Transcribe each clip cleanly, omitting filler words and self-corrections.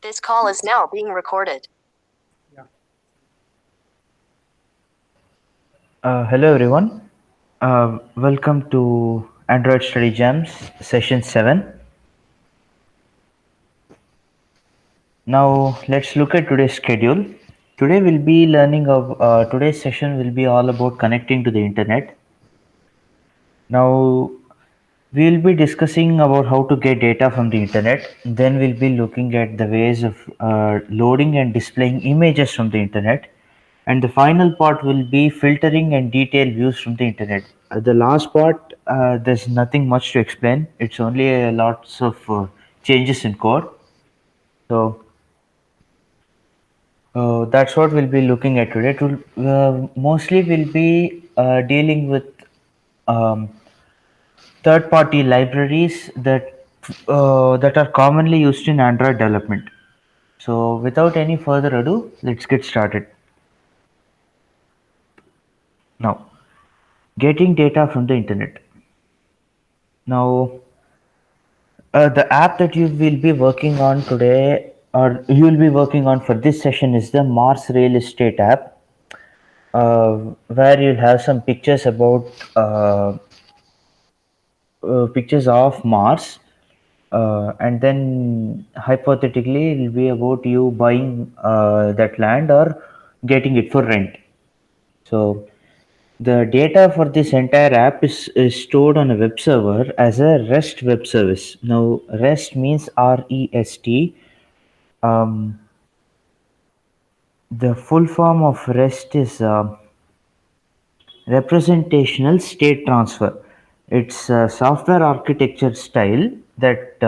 This call is now being recorded. Hello everyone. Welcome to Android Study Jams session 7. Now let's look at today's schedule. Today we'll be learning of today's session will be all about connecting to the internet. Now we'll be discussing about how to get data from the internet. Then we'll be looking at the ways of loading and displaying images from the internet. And the final part will be filtering and detailed views from the internet. The last part, there's nothing much to explain. It's only lots of changes in code. So that's what we'll be looking at today. Mostly we'll be dealing with um, third-party libraries that are commonly used in Android development. So without any further ado, let's get started. Now, getting data from the internet. Now, the app that you will be working on today, or you will be working on for this session, is the Mars Real Estate app, where you'll have some pictures about pictures of Mars, and then hypothetically it will be about you buying that land or getting it for rent. So the data for this entire app is stored on a web server as a REST web service. Now, REST means REST. Um, the full form of REST is representational state transfer. It's a software architecture style that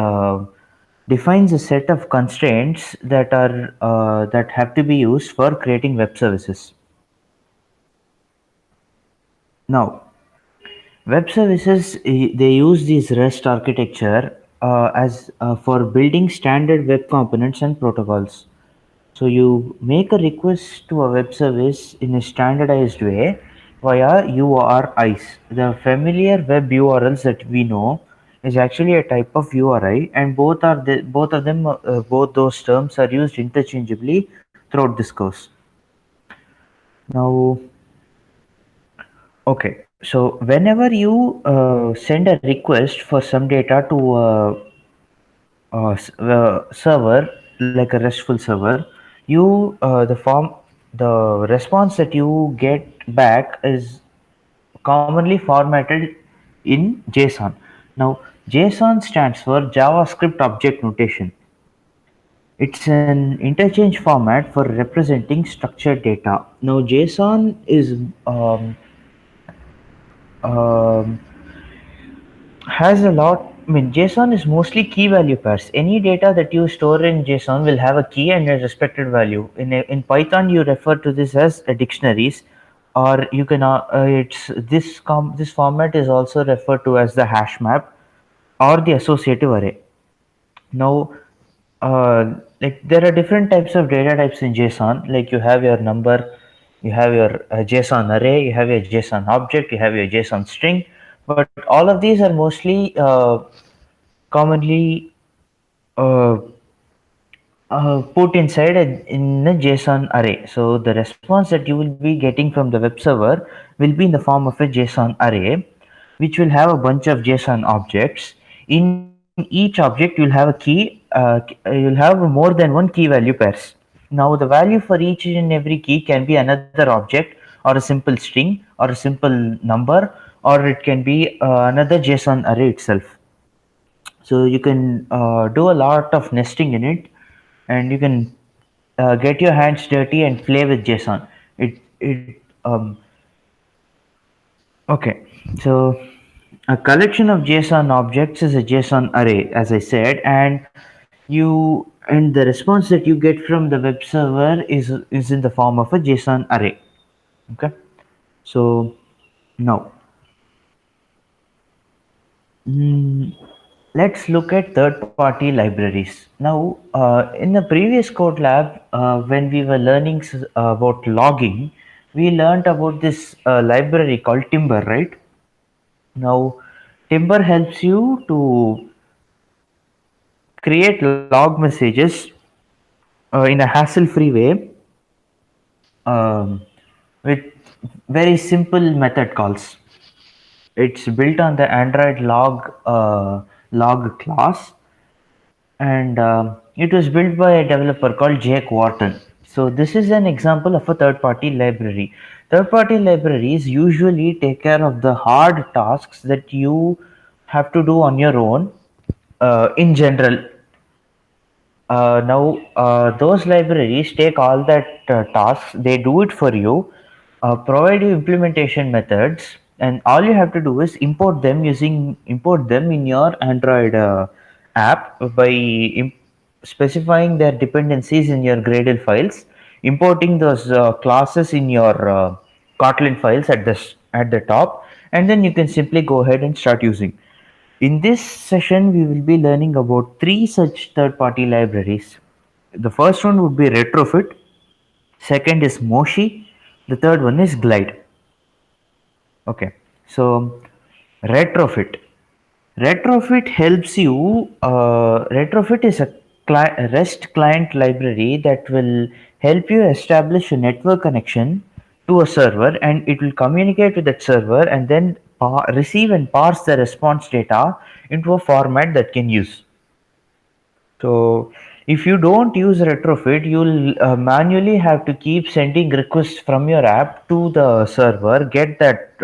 defines a set of constraints that have to be used for creating web services. Now, web services they use this REST architecture as for building standard web components and protocols. So you make a request to a web service in a standardized way via URIs. The familiar web URLs that we know is actually a type of URI, and both of them both those terms are used interchangeably throughout this course. Now, okay, so whenever you send a request for some data to server like a RESTful server, you the response that you get back is commonly formatted in JSON. Now, JSON stands for JavaScript Object Notation. It's an interchange format for representing structured data. Now, JSON is um, has a lot. I mean, JSON is mostly key value pairs. Any data that you store in JSON will have a key and a respected value. In Python, you refer to this as dictionaries, or you can it's this format is also referred to as the hash map or the associative array. Now, like there are different types of data types in JSON. Like you have your number, you have your JSON array, you have your JSON object, you have your JSON string. But all of these are mostly commonly uh, put inside in a JSON array. So the response that you will be getting from the web server will be in the form of a JSON array, which will have a bunch of JSON objects. In each object, you'll have a key. You'll have more than one key value pairs. Now, the value for each and every key can be another object, or a simple string, or a simple number, or it can be another JSON array itself. So you can do a lot of nesting in it, and you can get your hands dirty and play with JSON. It Okay, so a collection of JSON objects is a JSON array, as I said, and the response that you get from the web server is in the form of a JSON array. Okay, so now mm, let's look at third-party libraries. Now, in the previous code lab, when we were learning about logging, we learned about this library called Timber, right? Now, Timber helps you to create log messages in a hassle-free way, um, with very simple method calls. It's built on the Android log class, and it was built by a developer called Jake Wharton. So this is an example of a third-party library. Third-party libraries usually take care of the hard tasks that you have to do on your own. In general, those libraries take all that tasks, they do it for you, provide you implementation methods, and all you have to do is import them in your Android app by specifying their dependencies in your Gradle files, importing those classes in your Kotlin files at the top, and then you can simply go ahead and start using. In this session, we will be learning about three such third-party libraries. The first one would be Retrofit, second is Moshi, the third one is Glide. Okay, so Retrofit. Retrofit helps you. Retrofit is a REST client library that will help you establish a network connection to a server, and it will communicate with that server and then receive and parse the response data into a format that can use. So if you don't use retrofit, you'll manually have to keep sending requests from your app to the server, get that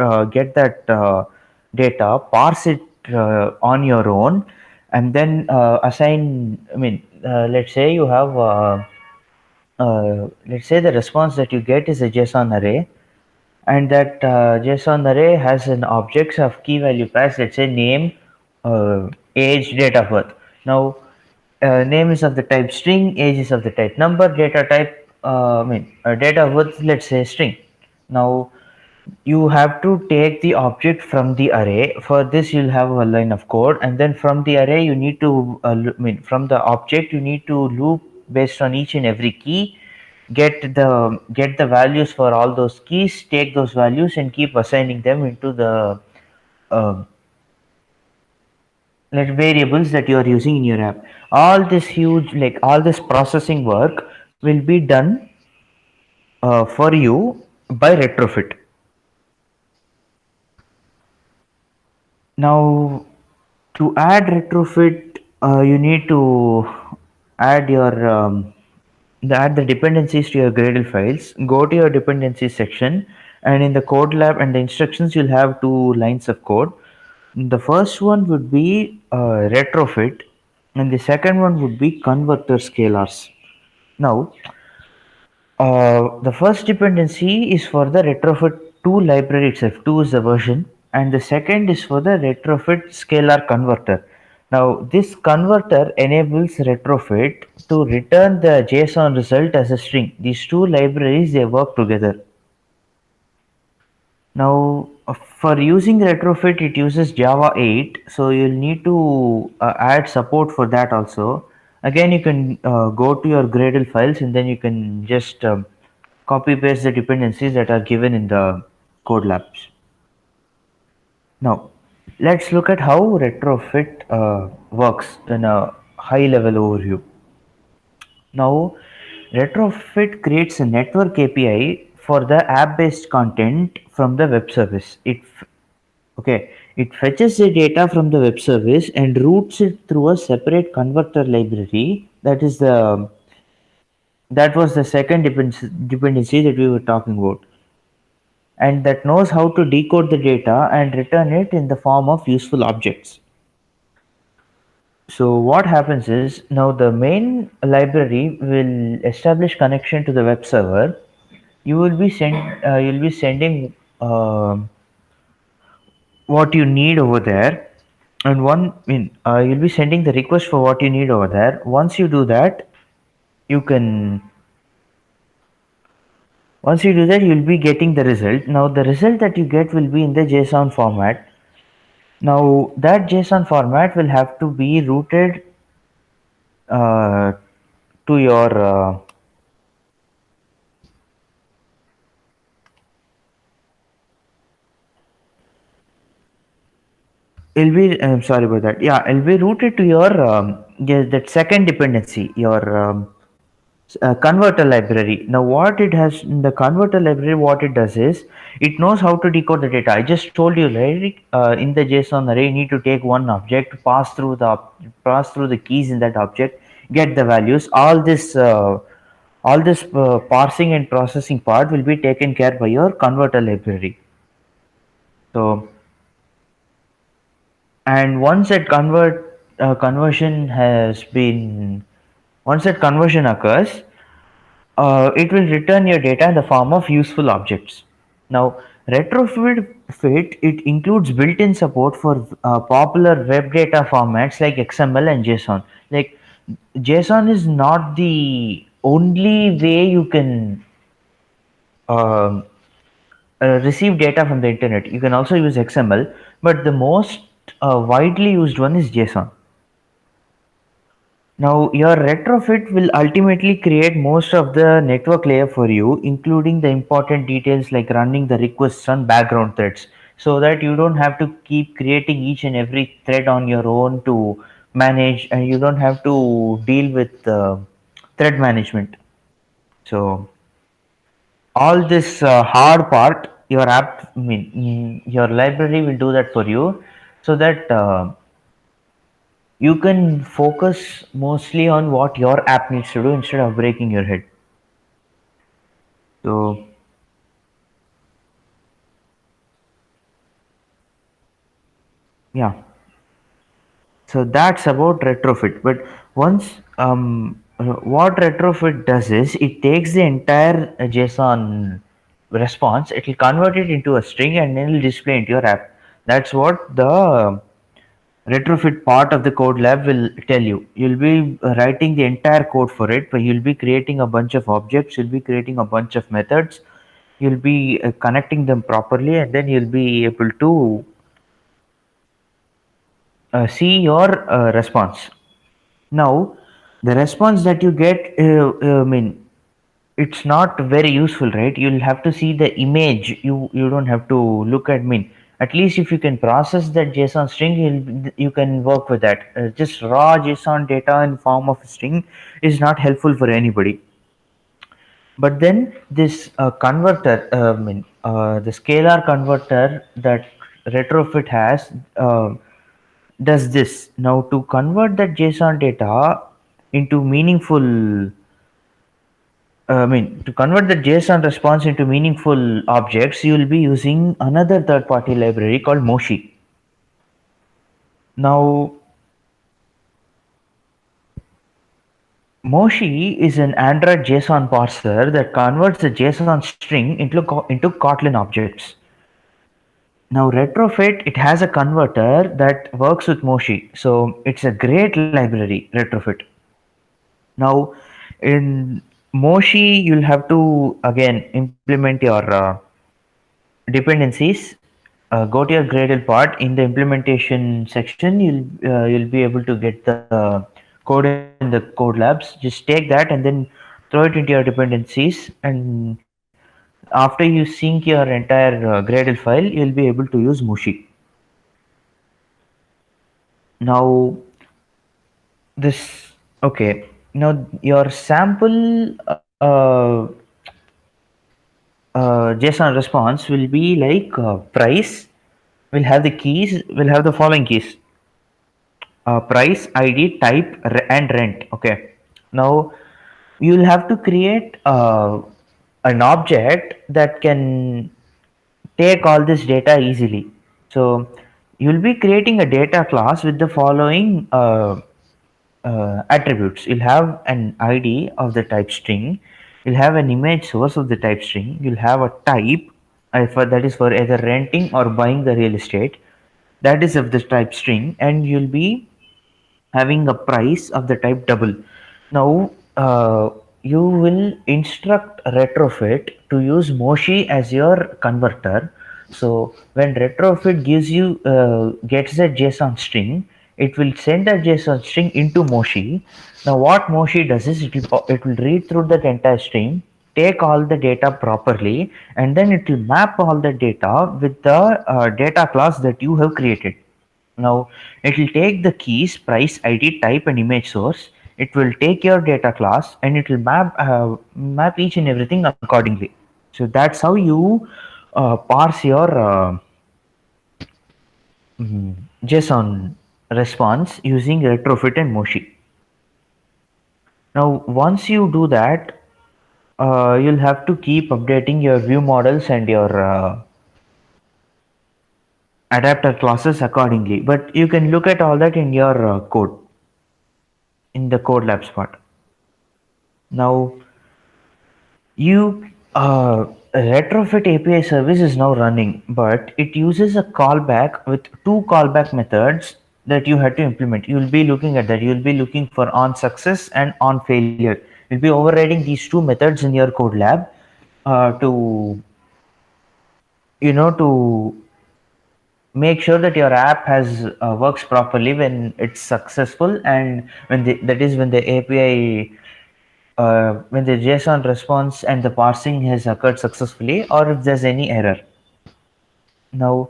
data, parse it on your own, and then assign. I mean, let's say you have. Let's say the response that you get is a JSON array, and that JSON array has an objects of key value pairs. Let's say name, age, date of birth. Now, name is of the type string, age is of the type number, data type. Date of birth. Let's say string. Now, you have to take the object from the array. For this, you'll have a line of code, and then from the array, you need to. From the object, you need to loop based on each and every key, get the values for all those keys, take those values and keep assigning them into the uh, variables that you are using in your app. All this huge, like all this processing work will be done for you by retrofit. Now, to add retrofit, you need to add your add the dependencies to your Gradle files. Go to your dependencies section, and in the code lab and the instructions, you'll have two lines of code. The first one would be retrofit, and the second one would be converter scalars. Now, the first dependency is for the retrofit 2 library itself. 2 is the version, and the second is for the retrofit scalar converter. Now, this converter enables retrofit to return the JSON result as a string. These two libraries, they work together. Now, for using retrofit, it uses Java 8, so you'll need to add support for that also. Again, you can go to your Gradle files, and then you can just copy paste the dependencies that are given in the code labs. Now, let's look at how retrofit works in a high level overview. Now, retrofit creates a network API for the app based content from the web service. Okay, it fetches the data from the web service and routes it through a separate converter library. That was the second dependency that we were talking about, and that knows how to decode the data and return it in the form of useful objects. So what happens is, now the main library will establish connection to the web server. You'll be sending what you need over there, and you'll be sending the request for what you need over there. You can once you do that, you'll be getting the result. Now the result that you get will be in the JSON format. Now that JSON format will have to be routed uh, to your it'll be I'm sorry about that. Yeah, it'll be routed to your that second dependency, your converter library. Now, what it has in the converter library, what it does is it knows how to decode the data. I just told you, right? In the JSON array, you need to take one object, pass through the keys in that object, get the values. All this parsing and processing part will be taken care by your converter library. So, and once that conversion occurs, it will return your data in the form of useful objects. Now, retrofit it includes built-in support for popular web data formats like XML and JSON. Like JSON is not the only way you can um receive data from the internet. You can also use XML, but the most widely used one is JSON. Now, your retrofit will ultimately create most of the network layer for you, including the important details like running the requests on background threads, so that you don't have to keep creating each and every thread on your own to manage, and you don't have to deal with thread management. So, all this hard part, your library will do that for you, so that you can focus mostly on what your app needs to do instead of breaking your head. So yeah, so that's about retrofit. But once what retrofit does is it takes the entire JSON response, it will convert it into a string and then it will display into your app. That's what the retrofit part of the code lab will tell you. You'll be writing the entire code for it, but you'll be creating a bunch of objects, you'll be creating a bunch of methods, you'll be connecting them properly, and then you'll be able to see your response. Now, the response that you get, I mean, it's not very useful, right? You'll have to see the image. You don't have to look at mean. At least if you can process that JSON string, you can work with that. Just raw JSON data in form of a string is not helpful for anybody. But then this converter, the scalar converter that retrofit has, does this. Now, to convert that JSON data into meaningful, to convert the JSON response into meaningful objects, you will be using another third-party library called Moshi. Now, Moshi is an Android JSON parser that converts the JSON string into Kotlin objects. Now, Retrofit, it has a converter that works with Moshi. So, it's a great library, Retrofit. Now, in Moshi, you'll have to again implement your dependencies. Go to your Gradle part. In the implementation section, you'll be able to get the code in the code labs. Just take that and then throw it into your dependencies. And after you sync your entire Gradle file, you'll be able to use Moshi. Now, okay. Now your sample JSON response will be like price. We'll have the keys. We'll have the following keys: price, ID, type, and rent. Okay. Now you'll have to create an object that can take all this data easily. So you'll be creating a data class with the following attributes. You'll have an ID of the type string, you'll have an image source of the type string, you'll have a type that is for either renting or buying the real estate, that is of the type string, and you'll be having a price of the type double. Now you will instruct retrofit to use Moshi as your converter. So when retrofit gets a JSON string, it will send that JSON string into Moshi. Now what Moshi does is it will read through that entire string, take all the data properly, and then it will map all the data with the data class that you have created. Now it will take the keys, price, ID, type, and image source. It will take your data class and it will map each and everything accordingly. So that's how you parse your JSON response using retrofit and Moshi. Now, once you do that, you'll have to keep updating your view models and your adapter classes accordingly. But you can look at all that in your code, in the code labs part. Now, you retrofit API service is now running, but it uses a callback with two callback methods that you had to implement. You'll be looking at that. You'll be looking for on success and on failure. You'll be overriding these two methods in your code lab to to make sure that your app has works properly when it's successful, and that is when the API when the JSON response and the parsing has occurred successfully, or if there's any error. Now,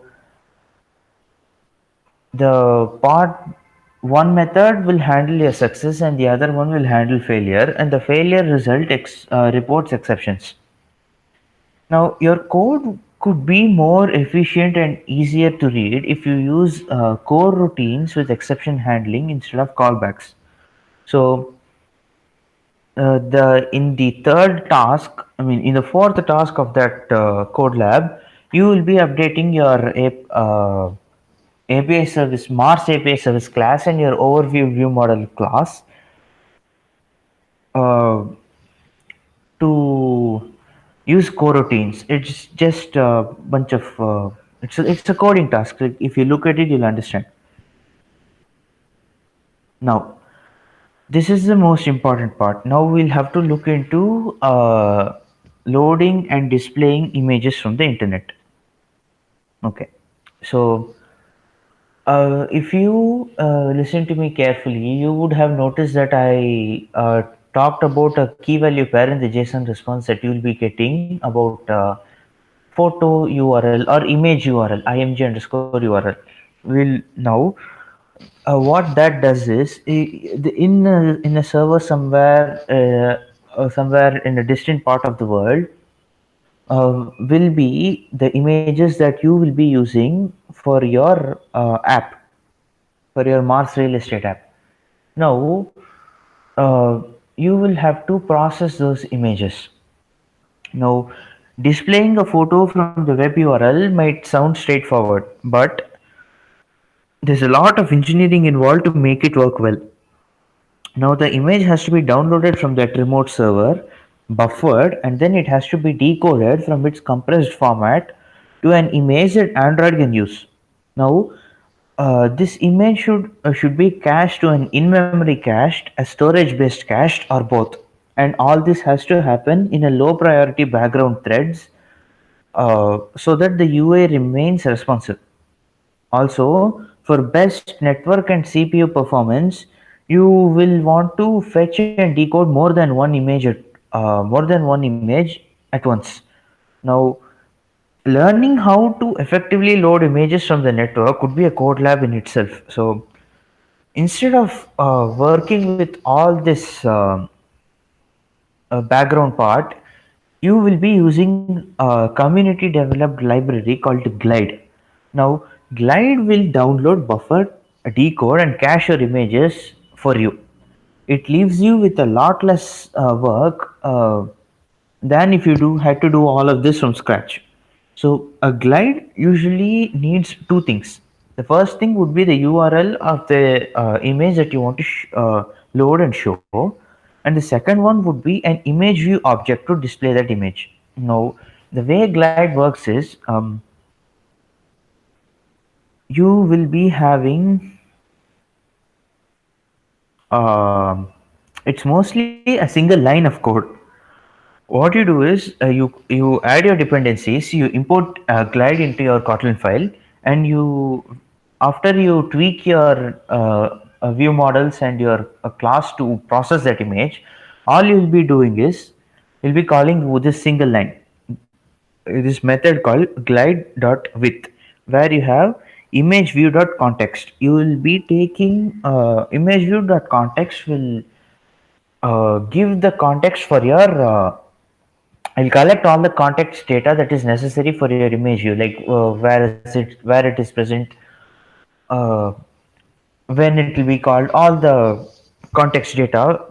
the part one method will handle your success and the other one will handle failure, and the failure result reports exceptions. Now, your code could be more efficient and easier to read if you use core routines with exception handling instead of callbacks. So, the in the third task, in the fourth task of that code lab, you will be updating your API service, Mars API service class, and your overview view model class uh, to use coroutines. It's just a bunch of it's a coding task. Like, if you look at it, you'll understand. Now, this is the most important part. Now we'll have to look into loading and displaying images from the internet. Okay, so if you listen to me carefully, you would have noticed that I talked about a key value pair in the JSON response that you'll be getting about photo URL or image URL, img underscore URL. Will now what that does is in a server somewhere in a distant part of the world will be the images that you will be using for your app, for your Mars real estate app. Now uh, you will have to process those images. Now, displaying a photo from the web URL might sound straightforward, but there's a lot of engineering involved to make it work well. Now, the image has to be downloaded from that remote server, buffered, and then it has to be decoded from its compressed format to an image that Android can use. Now, this image should be cached to an in-memory cached, a storage-based cached, or both. And all this has to happen in a low priority background threads so that the UA remains responsive. Also, for best network and CPU performance, you will want to fetch and decode more than one image at once. Now, learning how to effectively load images from the network could be a code lab in itself. So, instead of working with all this background part, you will be using a community developed library called Glide. Now, Glide will download, buffer, decode, and cache your images for you. It leaves you with a lot less work than if you had to do all of this from scratch. So a glide usually needs two things. The first thing would be the URL of the image that you want to load and show, and the second one would be an image view object to display that image. Now, the way Glide works is you will be having um it's mostly a single line of code. What you do is you add your dependencies, you import glide into your Kotlin file, and you after you tweak your view models and your class to process that image, all you'll be doing is you'll be calling with this single line this method called glide.with, where you have image view.context. You will be taking image view.context will give the context for your I'll collect all the context data that is necessary for your image view, like where it is present, uh, when it will be called. All the context data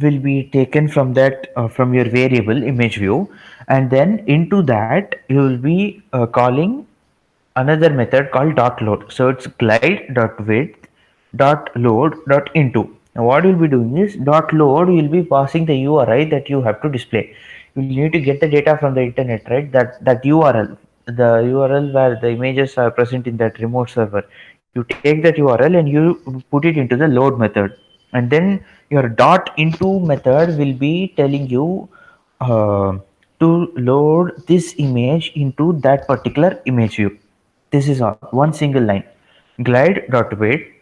will be taken from that from your variable image view, and then into that you will be calling another method called dot load. So it's glide dot width dot load dot into. Now what you'll be doing is dot load, you'll be passing the URI that you have to display. You need to get the data from the internet, right? That URL, the URL where the images are present in that remote server. You take that URL and you put it into the load method, and then your dot into method will be telling you uh, to load this image into that particular image view. This is all one single line. Glide dot width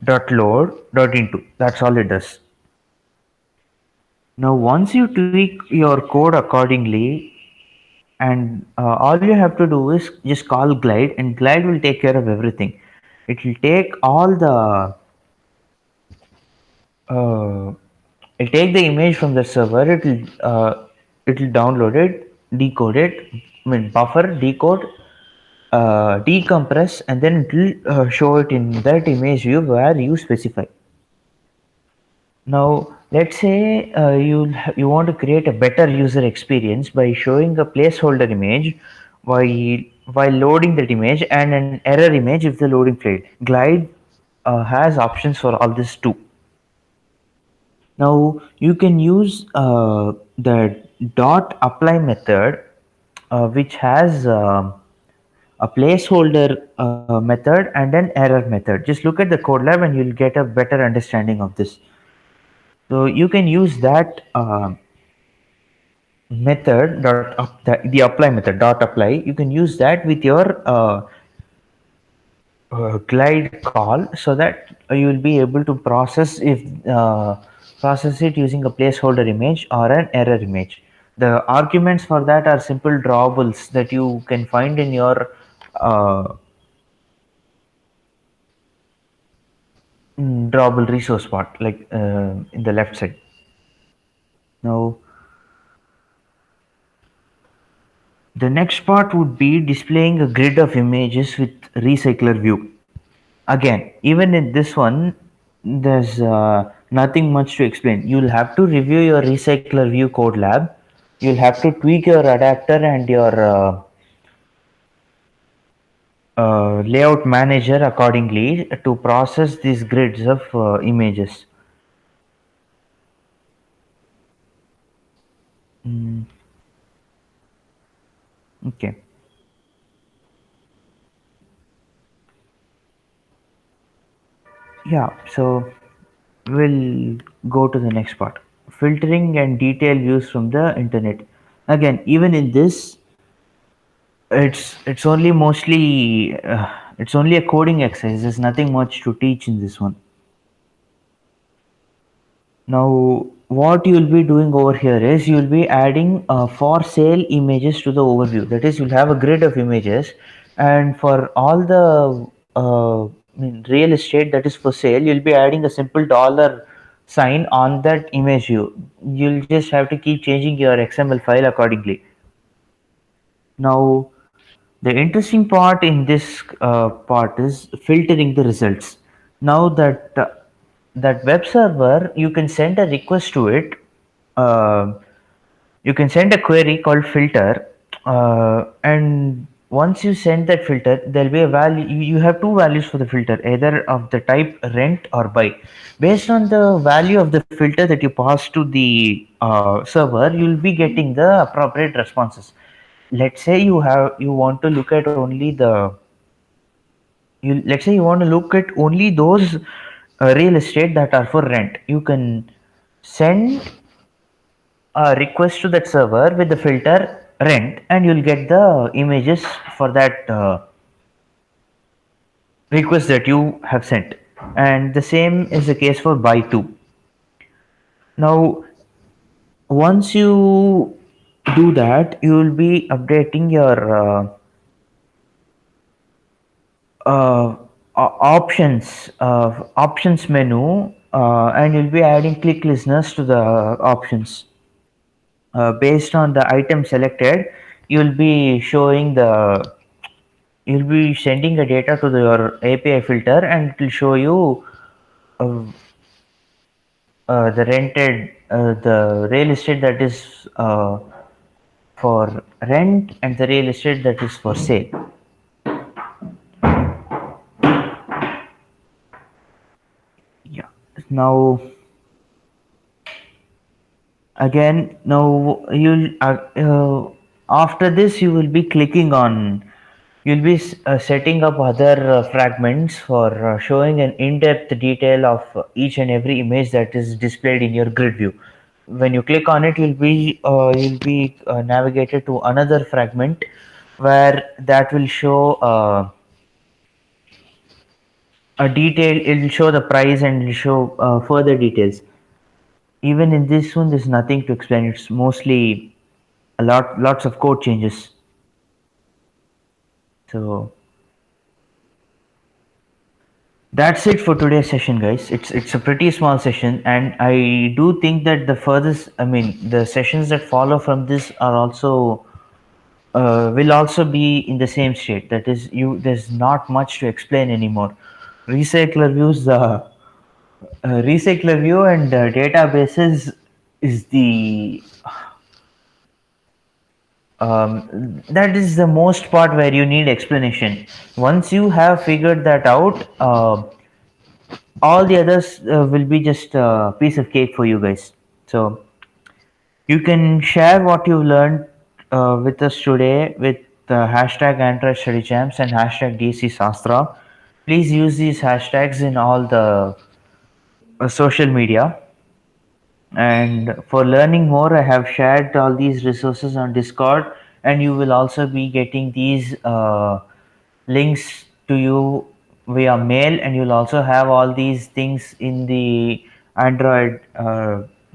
dot load dot into. That's all it does. Now once you tweak your code accordingly, and all you have to do is just call glide, and glide will take care of everything. It will take all the uh, it'll take the image from the server. It'll download it, decode it, I mean buffer, decode, decompress, and then it will show it in that image view where you specify. Now let's say you want to create a better user experience by showing a placeholder image while loading that image, and an error image if the loading failed. Glide has options for all this too. Now you can use the dot apply method, which has a placeholder method and an error method. Just look at the code lab and you'll get a better understanding of this. So you can use that method the apply method dot apply. You can use that with your glide call, so that you will be able to process it using a placeholder image or an error image. The arguments for that are simple drawables that you can find in your uh, drawable resource part, like in the left side. Now the next part would be displaying a grid of images with recycler view. Again, even in this one, there's nothing much to explain. You'll have to review your recycler view code lab. You'll have to tweak your adapter and your layout manager accordingly to process these grids of images. Okay. Yeah, so we'll go to the next part. Filtering and detail views from the internet. Again, even in this, it's only mostly it's only a coding exercise. There's nothing much to teach in this one. Now what you'll be doing over here is you'll be adding for sale images to the overview. That is, you'll have a grid of images, and for all the real estate that is for sale, you'll be adding a simple dollar sign on that image view. You'll just have to keep changing your XML file accordingly. Now the interesting part in this part is filtering the results. Now that web server, you can send a request to it. Uh, you can send a query called filter, and once you send that filter, there'll be a value. You have two values for the filter, either of the type rent or buy. Based on the value of the filter that you pass to the server, you'll be getting the appropriate responses. Let's say you want to look at only the you let's say you want to look at only those real estate that are for rent. You can send a request to that server with the filter rent, and you'll get the images for that request that you have sent. And the same is the case for buy too. Now once you do that, you will be updating your options menu and you'll be adding click listeners to the options. Based on the item selected, you'll be showing the you'll be sending the data to your API filter, and it will show you uh, the real estate that is for rent and the real estate that is for sale. Yeah. Now, again, now you'll after this you will be clicking on. You'll be setting up other fragments for showing an in-depth detail of each and every image that is displayed in your grid view. When you click on it, you'll be navigated to another fragment where that will show a detail. It will show the price and it will show further details. Even in this one, there's nothing to explain. It's mostly lots of code changes. So that's it for today's session, guys. It's a pretty small session, and I do think that the sessions that follow from this are also will also be in the same state. That is, there's not much to explain anymore. Recycler view and databases is the that is the most part where you need explanation. Once you have figured that out, all the others will be just a piece of cake for you guys. So you can share what you've learned with us today with hashtag Android Study Champs and hashtag DC Sastra. Please use these hashtags in all the social media. And for learning more, I have shared all these resources on Discord, and you will also be getting these links to you via mail, and you'll also have all these things in the Android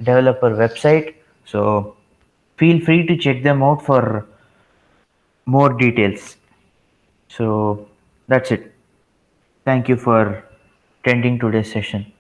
developer website. So feel free to check them out for more details. So that's it. Thank you for attending today's session.